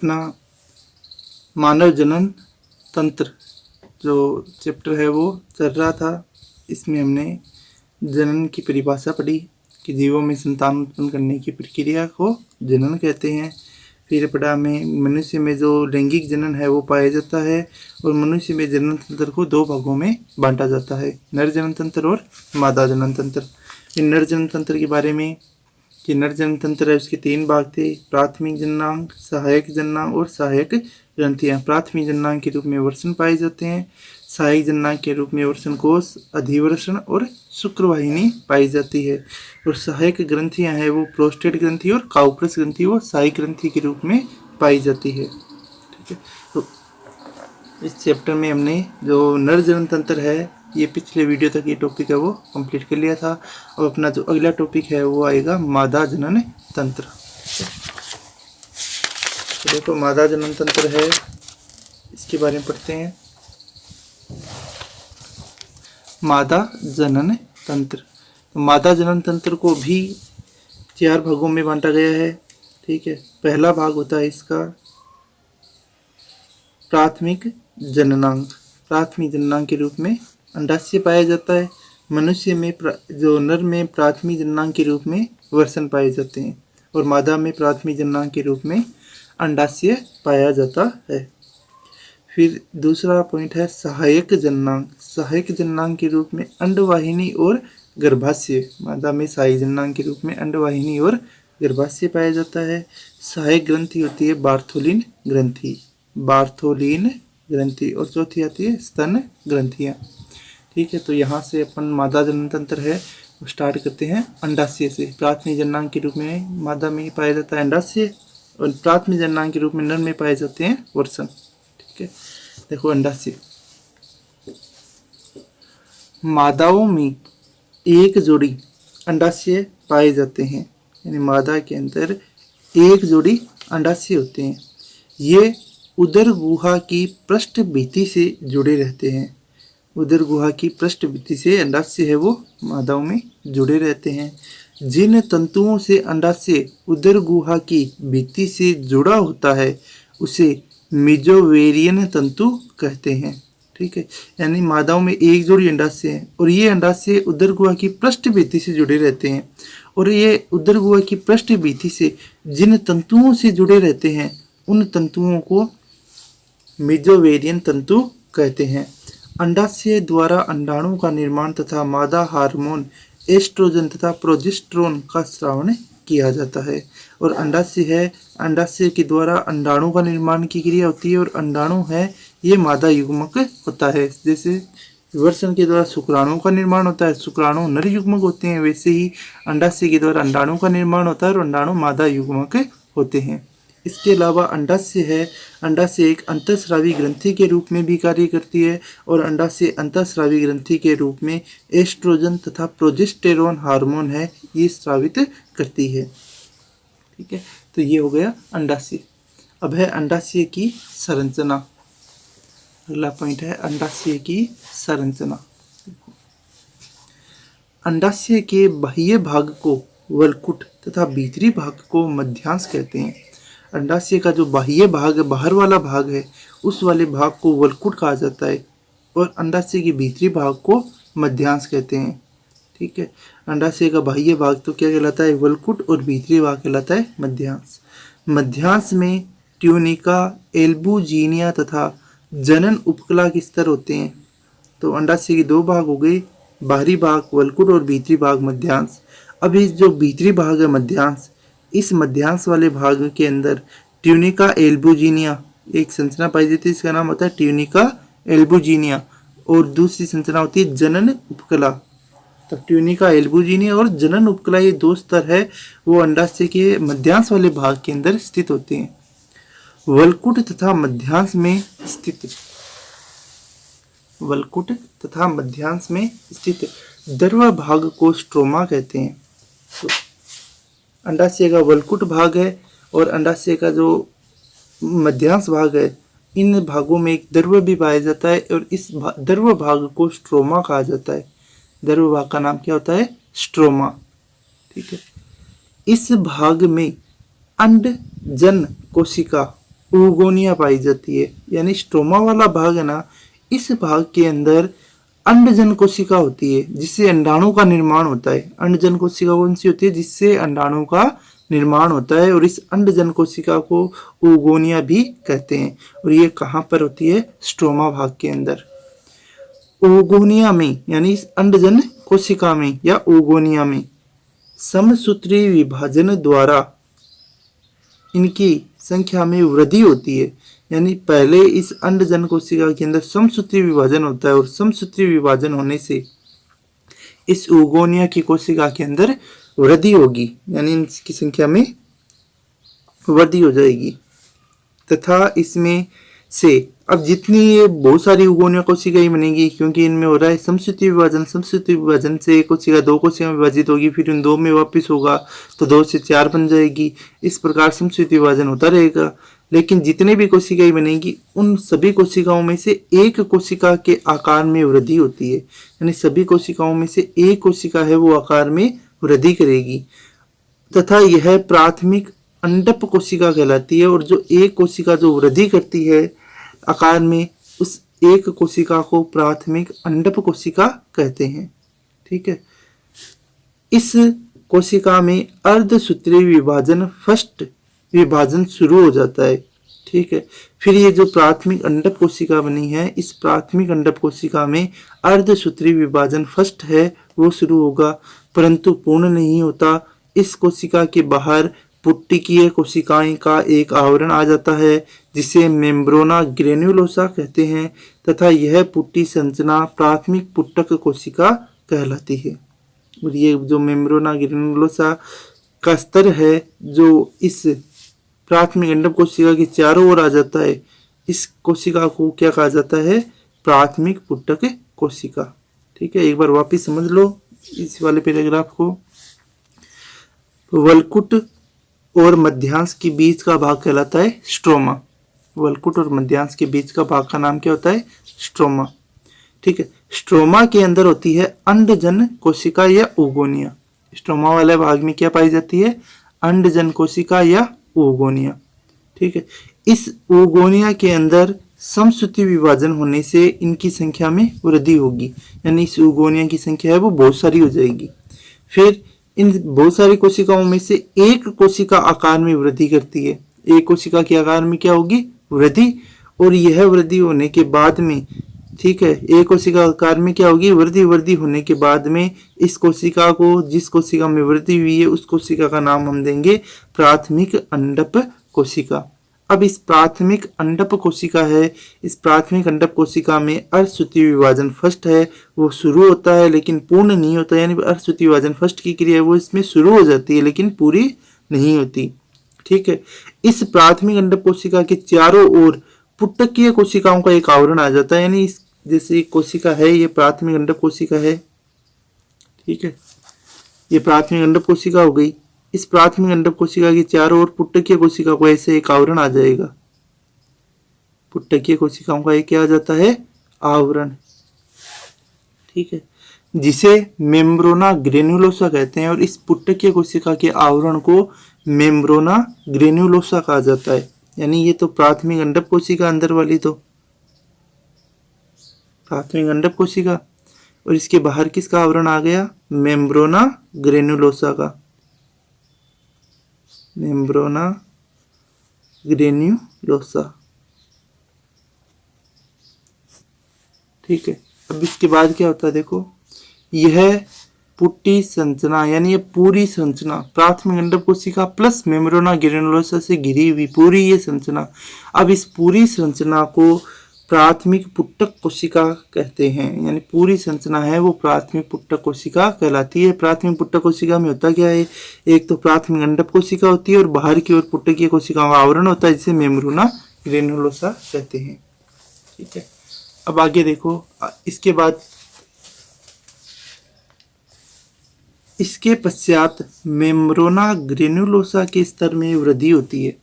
अपना मानव जनन तंत्र जो चैप्टर है वो चल रहा था। इसमें हमने जनन की परिभाषा पढ़ी कि जीवों में संतान उत्पन्न करने की प्रक्रिया को जनन कहते हैं। फिर पढ़ा में मनुष्य में जो लैंगिक जनन है वो पाया जाता है और मनुष्य में जनन तंत्र को दो भागों में बांटा जाता है, नर जनन तंत्र और मादा जनन तंत्र। इन नर जनन तंत्र के बारे में कि नर जनन तंत्र है उसके तीन भाग थे, प्राथमिक जननांग, सहायक जननांग और सहायक ग्रंथियां। प्राथमिक जननांग के रूप में वृषण पाए जाते हैं, सहायक जननांग के रूप में वृषण कोष, अधिवृषण और शुक्रवाहिनी पाई जाती है और सहायक ग्रंथियां हैं वो प्रोस्टेट ग्रंथि और काउपरस ग्रंथि वो सहायक ग्रंथि के रूप में पाई जाती है। ठीक है, तो इस चैप्टर में हमने जो नर जनन तंत्र है ये पिछले वीडियो तक ये टॉपिक है वो कंप्लीट कर लिया था और अपना जो अगला टॉपिक है वो आएगा मादा जनन तंत्र। तो देखो मादा जनन तंत्र है, इसके बारे में पढ़ते हैं। मादा जनन तंत्र, तो मादा जनन तंत्र को भी 4 भागों में बांटा गया है। ठीक है, पहला भाग होता है इसका प्राथमिक जननांग। प्राथमिक जननांग के रूप में अंडाशय पाया जाता है। मनुष्य में जो नर में प्राथमिक जननांग के रूप में वृषण पाए जाते हैं और मादा में प्राथमिक जननांग के रूप में अंडाशय पाया जाता है। फिर दूसरा पॉइंट है सहायक जननांग। सहायक जननांग के रूप में अंडवाहिनी और गर्भाशय, मादा में सहायक जननांग के रूप में अंडवाहिनी और गर्भाशय पाया जाता है। सहायक ग्रंथि होती है बार्थोलिन ग्रंथि, बार्थोलिन ग्रंथि, और चौथी आती है स्तन ग्रंथियां। ठीक है, तो यहाँ से अपन मादा जनन तंत्र है वो स्टार्ट करते हैं अंडाशय से। प्राथमिक जननांग के रूप में मादा में पाया जाता है अंडाशय और प्राथमिक जननांग के रूप में नर में पाए जाते हैं वृषण। ठीक है, देखो अंडाशय, मादाओं में एक जोड़ी अंडाशय पाए जाते हैं, यानी मादा के अंदर एक जोड़ी अंडाशय होते हैं। ये उदर गुहा की पृष्ठ भित्ति से जुड़े रहते हैं। उदर गुहा की पृष्ठ भित्ति से अंडाशय है वो मादाओं में जुड़े रहते हैं। जिन तंतुओं से अंडाशय उदर गुहा की भित्ति से जुड़ा होता है उसे मेजोवेरियन तंतु कहते हैं। ठीक है, यानी मादाओं में एक जोड़ी अंडाशय है और ये अंडाशय उदर गुहा की पृष्ठ भित्ति से जुड़े रहते हैं और ये उदर गुहा की पृष्ठ भित्ति से जिन तंतुओं से जुड़े रहते हैं उन तंतुओं को मेजोवेरियन तंतु कहते हैं। अंडाशय द्वारा अंडाणु का निर्माण तथा मादा हार्मोन एस्ट्रोजन तथा प्रोजेस्टेरोन का स्रावन किया जाता है। और अंडाशय है, अंडाशय के द्वारा अंडाणु का निर्माण की क्रिया होती है और अंडाणु है ये मादा युग्मक होता है। जैसे वृषण के द्वारा शुक्राणु का निर्माण होता है, शुक्राणु नर युग्मक होते हैं, वैसे ही अंडाशय के द्वारा अंडाणु का निर्माण होता है और अंडाणु मादा युग्मक होते हैं। इसके अलावा अंडाशय है, अंडाशय एक अंतःस्रावी ग्रंथि के रूप में भी कार्य करती है और अंडाशय अंतःस्रावी ग्रंथि के रूप में एस्ट्रोजन तथा प्रोजेस्टेरोन हार्मोन है ये स्रावित करती है। ठीक है, तो ये हो गया अंडाशय। अब है अंडाशय की संरचना। अगला पॉइंट है अंडाशय की संरचना। अंडाशय के बाह्य भाग को वलकुट तथा भीतरी भाग को मध्यांश कहते हैं। अंडाशय का जो बाह्य भाग है, बाहर वाला भाग है, उस वाले भाग को वलकुट कहा जाता है और अंडाशय के भीतरी भाग को मध्यांश कहते हैं। ठीक है, अंडाशय का बाह्य भाग तो क्या कहलाता है वलकुट और भीतरी भाग कहलाता है मध्यांश। मध्यांश में ट्यूनिका, एल्बुजिनिया तथा जनन उपकला के स्तर होते हैं। तो अंडाशय के 2 भाग हो गए, बाहरी भाग वलकुट और भीतरी भाग मध्यांश। अब इस जो भीतरी भाग है मध्यांश, इस मध्यांश वाले भाग के अंदर ट्यूनिका एल्बुजिनिया एक संरचना पाई जाती है, इसका नाम होता है ट्यूनिका एल्बुजिनिया और दूसरी संरचना होती है जनन उपकला। तो ट्यूनिका एल्बुजिनिया और जनन उपकला ये 2 स्तर है वो अंडाशय के मध्यांश वाले भाग के अंदर स्थित होते हैं। वलकुट तथा मध्यांश में स्थित, वलकुट तथा मध्यांश में स्थित दर्वा भाग को स्ट्रोमा कहते हैं। तो अंडाशय का वलकुट भाग है और अंडाशय का जो मध्यांश भाग है, इन भागों में एक दर्व भी पाया जाता है और इस दर्व भाग को स्ट्रोमा कहा जाता है। दर्व भाग का नाम क्या होता है स्ट्रोमा। ठीक है, इस भाग में अंडजन कोशिका oogonia पाई जाती है। यानी स्ट्रोमा वाला भाग है ना, इस भाग के अंदर अंडजन कोशिका होती है जिससे अंडाणु का निर्माण होता है। अंडजन कोशिका कौन सी होती है? जिससे अंडाणु का निर्माण होता है, और इस अंडजन कोशिका को oogonia भी कहते हैं। और ये कहाँ पर होती है? स्ट्रोमा भाग के अंदर। oogonia में यानी इस अंडजन कोशिका में या oogonia में समसूत्री विभाजन द्वारा इनकी संख्या में वृद्धि होती है। यानी पहले इस अंडजन कोशिका के अंदर समसूत्री विभाजन होता है, और समसूत्री विभाजन होने से इस oogonia की कोशिका के अंदर वृद्धि होगी, यानी इनकी संख्या में वृद्धि हो जाएगी। तथा इसमें से अब जितनी ये बहुत सारी oogonia कोशिकाएं बनेगी, क्योंकि इनमें हो रहा है समसूत्री विभाजन। समसूत्री विभाजन से कोशिका दो कोशिका में विभाजित होगी, फिर इन दो में वापस होगा तो 2 से 4 बन जाएगी। इस प्रकार समसूत्री विभाजन होता रहेगा। लेकिन जितने भी कोशिकाएं बनेगी उन सभी कोशिकाओं में से एक कोशिका के आकार में वृद्धि होती है। यानी सभी कोशिकाओं में से एक कोशिका है वो आकार में वृद्धि करेगी, तथा यह प्राथमिक अंडप कोशिका कहलाती है। और जो एक कोशिका जो वृद्धि करती है आकार में, उस एक कोशिका को प्राथमिक अंडप कोशिका कहते हैं। ठीक है। इस कोशिका में अर्धसूत्री विभाजन फर्स्ट विभाजन शुरू हो जाता है। ठीक है। फिर ये जो प्राथमिक अंडप कोशिका बनी है, इस प्राथमिक अंडप कोशिका में अर्धसूत्री विभाजन फर्स्ट है वो शुरू होगा, परंतु पूर्ण नहीं होता। इस कोशिका के बाहर पुट्टिकीय कोशिकाएं का एक आवरण आ जाता है जिसे मेम्ब्रोना ग्रेन्युलोसा कहते हैं, तथा यह पुट्टी संरचना प्राथमिक पुट्टक कोशिका कहलाती है। और ये जो मेम्ब्रोना ग्रेन्युलोसा का स्तर है जो इस प्राथमिक अंडप कोशिका के चारों ओर आ जाता है, इस कोशिका को क्या कहा जाता है? प्राथमिक पुट्टक कोशिका। ठीक है। एक बार वापिस समझ लो इस वाले पैराग्राफ को। वलकुट और मध्यांश के बीच का भाग कहलाता है स्ट्रोमा। वलकुट और मध्यांश के बीच का भाग का नाम क्या होता है? स्ट्रोमा। ठीक है। स्ट्रोमा के अंदर होती है अंडजन कोशिका या oogonia। स्ट्रोमा वाले भाग में क्या पाई जाती है? अंडजन कोशिका या oogonia। ठीक है। इस oogonia के अंदर समसूत्री विभाजन होने से इनकी संख्या में वृद्धि होगी, यानी इस oogonia की संख्या है वो बहुत सारी हो जाएगी। फिर इन बहुत सारी कोशिकाओं में से एक कोशिका आकार में वृद्धि करती है। एक कोशिका के आकार में क्या होगी? वृद्धि। और यह वृद्धि होने के बाद में, ठीक है, एक कोशिका आकार में क्या होगी? वृद्धि होने के बाद में इस कोशिका को, जिस कोशिका में वृद्धि हुई है उस कोशिका का नाम हम देंगे प्राथमिक अंडप कोशिका। अब इस प्राथमिक अंडप कोशिका है, इस प्राथमिक अंडप कोशिका में अर्धसूत्री विभाजन फर्स्ट है वो शुरू होता है लेकिन पूर्ण नहीं होता। यानी अर्धसूत्री विभाजन फर्स्ट की क्रिया है वो इसमें शुरू हो जाती है लेकिन पूरी नहीं होती। ठीक है। इस प्राथमिक अंडप कोशिका के चारों ओर पुट्टकीय कोशिकाओं का एक आवरण आ जाता है। यानी इस जैसे एक कोशिका है, ये प्राथमिक अंडप कोशिका है। ठीक है। ये प्राथमिक अंडप कोशिका हो गई। इस प्राथमिक अंडप कोशिका के चारों ओर पुट्टकीय कोशिका को ऐसे एक आवरण आ जाएगा। पुट्टकीय कोशिकाओं का एक क्या आ जाता है? आवरण। ठीक है। जिसे मेम्ब्रोना ग्रेन्युलोसा कहते हैं, और इस पुट्टकीय कोशिका के आवरण को मेम्ब्रोना ग्रेन्युलोसा कहा जाता है। यानी ये तो प्राथमिक अंडप कोशिका अंदर वाली तो प्राथमिक अंडप कोशिका, और इसके बाहर किसका आवरण आ गया? मेम्ब्रोना ग्रेन्युलोसा का। मेम्ब्रोना ग्रेन्युलोसा। ठीक है। अब इसके बाद क्या होता है देखो, यह पुट्टी संरचना यानी ये पूरी संरचना प्राथमिक अंडप कोशिका प्लस मेम्ब्रोना ग्रेन्युलोसा से घिरी हुई पूरी ये संरचना, अब इस पूरी संरचना को प्राथमिक पुट्टक कोशिका कहते हैं। यानी पूरी संरचना है वो प्राथमिक पुट्टक कोशिका कहलाती है। प्राथमिक पुट्टक कोशिका में होता क्या है? एक तो प्राथमिक अंडप कोशिका होती है और बाहर की ओर पुट्टकीय कोशिकाओं का आवरण होता है जिसे मेम्ब्रोना ग्रेन्युलोसा कहते हैं। ठीक है। अब आगे देखो, इसके पश्चात मेम्ब्रोना ग्रेन्युलोसा के स्तर में वृद्धि होती है।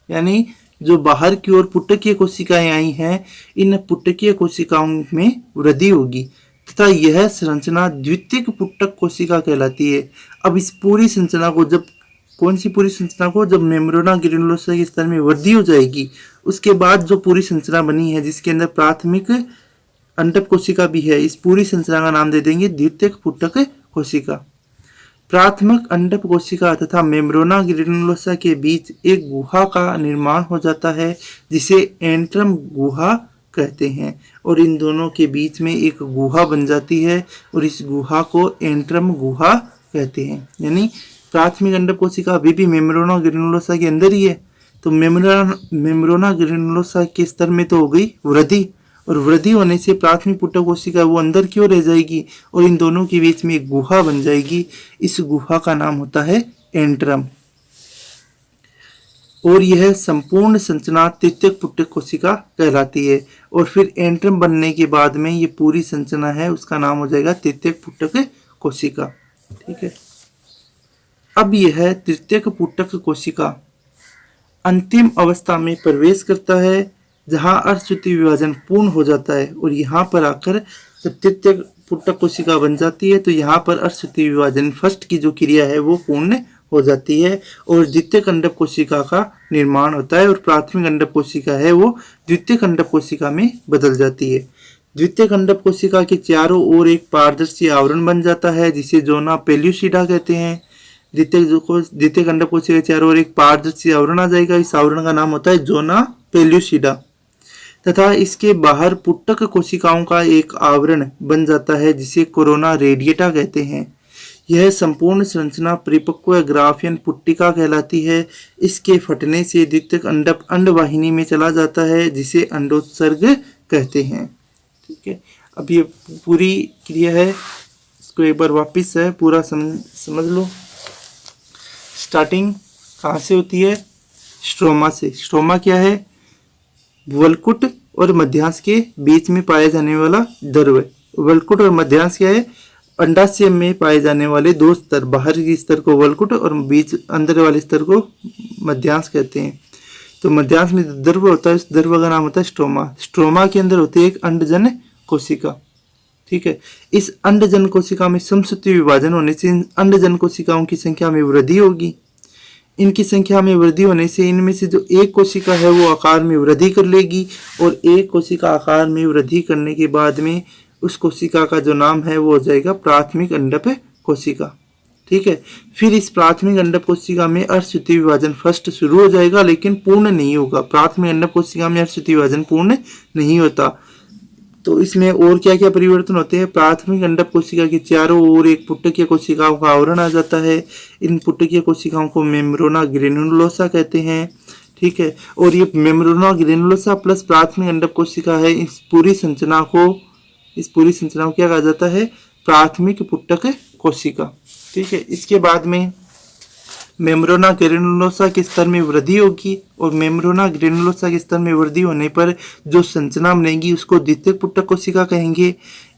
यानी जो बाहर की ओर पुट्टकीय कोशिकाएं आई हैं, इन पुट्टकीय कोशिकाओं में वृद्धि होगी तथा यह संरचना द्वितीयक पुट्टक कोशिका कहलाती है। अब इस पूरी संरचना को जब, कौन सी पूरी संरचना को? जब मेम्ब्रोना ग्रेन्युलोसा के स्तर में वृद्धि हो जाएगी उसके बाद जो पूरी संरचना बनी है जिसके अंदर प्राथमिक अंडक कोशिका भी है, इस पूरी संरचना का नाम दे देंगे द्वितीयक पुटक कोशिका। प्राथमिक अंडक कोशिका तथा मेम्ब्रेना ग्रेनुलोसा के बीच एक गुहा का निर्माण हो जाता है जिसे एंट्रम गुहा कहते हैं, और इन दोनों के बीच में एक गुहा बन जाती है और इस गुहा को एंट्रम गुहा कहते हैं। यानी प्राथमिक अंडक कोशिका अभी भी मेम्ब्रेना ग्रेनुलोसा के अंदर ही है, तो मेम्ब्रेना ग्रेनुलोसा के स्तर में तो हो गई वृद्धि, और वृद्धि होने से प्राथमिक पुटक कोशिका वो अंदर की ओर रह जाएगी और इन दोनों के बीच में एक गुहा बन जाएगी। इस गुहा का नाम होता है एंट्रम, और यह संपूर्ण संरचना तृतीयक पुटक कोशिका कहलाती है। और फिर एंट्रम बनने के बाद में ये पूरी संरचना है उसका नाम हो जाएगा तृतीयक पुटक कोशिका। ठीक है, अब यह तृतीयक पुटक कोशिका अंतिम अवस्था में प्रवेश करता है जहां अर्धसूत्री विभाजन पूर्ण हो जाता है, और यहाँ पर आकर जब तृतीयक पुटक कोशिका बन जाती है तो यहाँ पर अर्धसूत्री विभाजन फर्स्ट की जो क्रिया है वो पूर्ण हो जाती है और द्वितीयक अंडक कोशिका का निर्माण होता है, और प्राथमिक अंडक कोशिका है वो द्वितीयक अंडक कोशिका में बदल जाती है। द्वितीयक अंडक कोशिका के चारों ओर एक पारदर्शी आवरण बन जाता है जिसे जोना पेल्यूसिडा कहते हैं। द्वितीयक अंडक कोशिका के चारों ओर एक पारदर्शी आवरण आ जाएगा, इस आवरण का नाम होता है जोना पेल्यूसिडा, तथा इसके बाहर पुटक कोशिकाओं का एक आवरण बन जाता है जिसे कोरोना रेडिएटा कहते हैं। यह संपूर्ण संरचना परिपक्व ग्राफियन पुट्टिका कहलाती है। इसके फटने से द्वितीयक अंडक अंडवाहिनी में चला जाता है जिसे अंडोत्सर्ग कहते हैं। ठीक है, अब ये पूरी क्रिया है, इसको एक बार वापस है पूरा समझ लो। स्टार्टिंग कहाँ से होती है? स्ट्रोमा से। स्ट्रोमा क्या है? वलकुट और मध्यांश के बीच में पाया जाने वाला द्रव। वलकुट और मध्यांश क्या है? अंडाशय में पाए जाने वाले दो स्तर, बाहर के स्तर को वलकुट और बीच अंदर वाले स्तर को मध्यांश कहते हैं। तो मध्यांश में द्रव होता है, उस द्रव का नाम होता है स्ट्रोमा। स्ट्रोमा के अंदर होती है एक अंडजन कोशिका। ठीक है, इस अंडजन कोशिका में समसूत्री विभाजन होने से इन अंडजन कोशिकाओं की संख्या में वृद्धि होगी। इनकी संख्या में वृद्धि होने से इनमें से जो एक कोशिका है वो आकार में वृद्धि कर लेगी, और एक कोशिका आकार में वृद्धि करने के बाद में उस कोशिका का जो नाम है वो हो जाएगा प्राथमिक अंडक कोशिका। ठीक है, फिर इस प्राथमिक अंडक कोशिका में अर्धसूत्री विभाजन फर्स्ट शुरू हो जाएगा लेकिन पूर्ण नहीं होगा। प्राथमिक अंडक कोशिका में अर्धसूत्री विभाजन पूर्ण नहीं होता, तो इसमें और क्या क्या परिवर्तन होते हैं? प्राथमिक अंडक कोशिका के चारों ओर एक पुटकीय कोशिकाओं का आवरण आ जाता है। इन पुटकीय कोशिकाओं को मेम्ब्रेना ग्रेनुलोसा कहते हैं। ठीक है, और ये मेम्ब्रेना ग्रेनुलोसा प्लस प्राथमिक अंडक कोशिका है, इस पूरी संरचना को क्या कहा जाता है? प्राथमिक पुटक कोशिका। ठीक है, इसके बाद में मेम्ब्रेना ग्रेनुलोसा के स्तर में वृद्धि होगी, और मेम्ब्रेना ग्रेनुलोसा के स्तर में वृद्धि होने पर जो संरचना बनेगी उसको द्वितीयक पुटक कोशिका कहेंगे।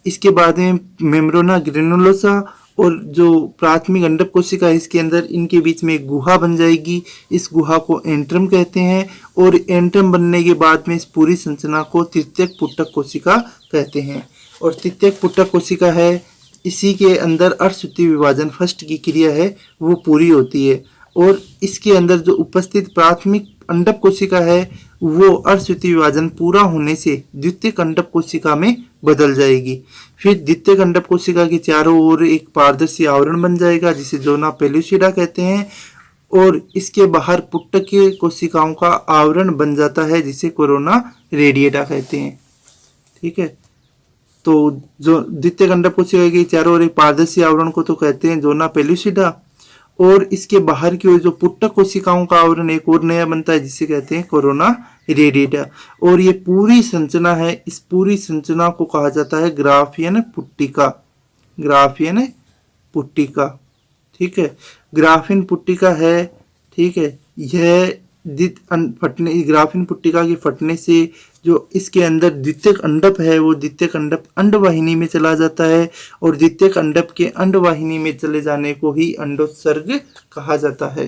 इसके बाद में मेम्ब्रेना ग्रेनुलोसा और जो प्राथमिक अंडक कोशिका है इसके अंदर इनके बीच में एक गुहा बन जाएगी, इस गुहा को एंट्रम कहते हैं, और एंट्रम बनने के बाद में इस पूरी संरचना को तृतीयक पुटक कोशिका कहते हैं। और तृतीयक पुटक कोशिका है, इसी के अंदर अर्धसूत्री विभाजन फर्स्ट की क्रिया है वो पूरी होती है, और इसके अंदर जो उपस्थित प्राथमिक अंडक कोशिका है वो अर्धसूत्री विभाजन पूरा होने से द्वितीयक अंडक कोशिका में बदल जाएगी। फिर द्वितीयक अंडक कोशिका के चारों ओर एक पारदर्शी आवरण बन जाएगा जिसे जोना पेल्यूसिडा कहते हैं, और इसके बाहर पुटकीय कोशिकाओं का आवरण बन जाता है जिसे कोरोना रेडिएटा कहते हैं। ठीक है, तो जो द्वितीयक अंडक कोशिका के चारों ओर एक पारदर्शी आवरण को तो कहते हैं जोना पेल्यूसिडा, और इसके बाहर की ओर जो पुटक कोशिकाओं का आवरण एक और नया बनता है जिसे कहते हैं कोरोना रेडिएटा। और ये पूरी संरचना है, इस पूरी संरचना को कहा जाता है ग्राफियन पुट्टिका। ग्राफियन पुट्टिका। ठीक है, ग्राफियन पुट्टिका है। ठीक है, यह ग्राफियन पुट्टिका के फटने से जो इसके अंदर द्वितीयक अंडक है वो द्वितीयक अंडक अंडवाहिनी में चला जाता है, और द्वितीयक अंडक के अंडवाहिनी में चले जाने को ही अंडोत्सर्ग कहा जाता है।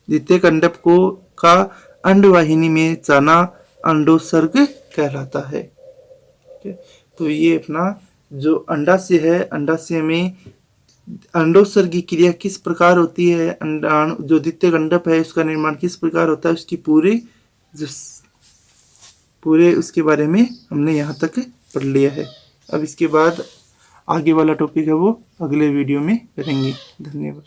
द्वितीयक अंडक को का अंडवाहिनी में जाना अंडोत्सर्ग कहलाता है। ठीक है, तो ये अपना जो अंडाशय है, अंडाशय में अंडोत्सर्ग की क्रिया किस प्रकार होती है, जो द्वितीयक अंडक है उसका निर्माण किस प्रकार होता है, उसकी पूरे उसके बारे में हमने यहाँ तक पढ़ लिया है। अब इसके बाद आगे वाला टॉपिक है वो अगले वीडियो में करेंगे। धन्यवाद।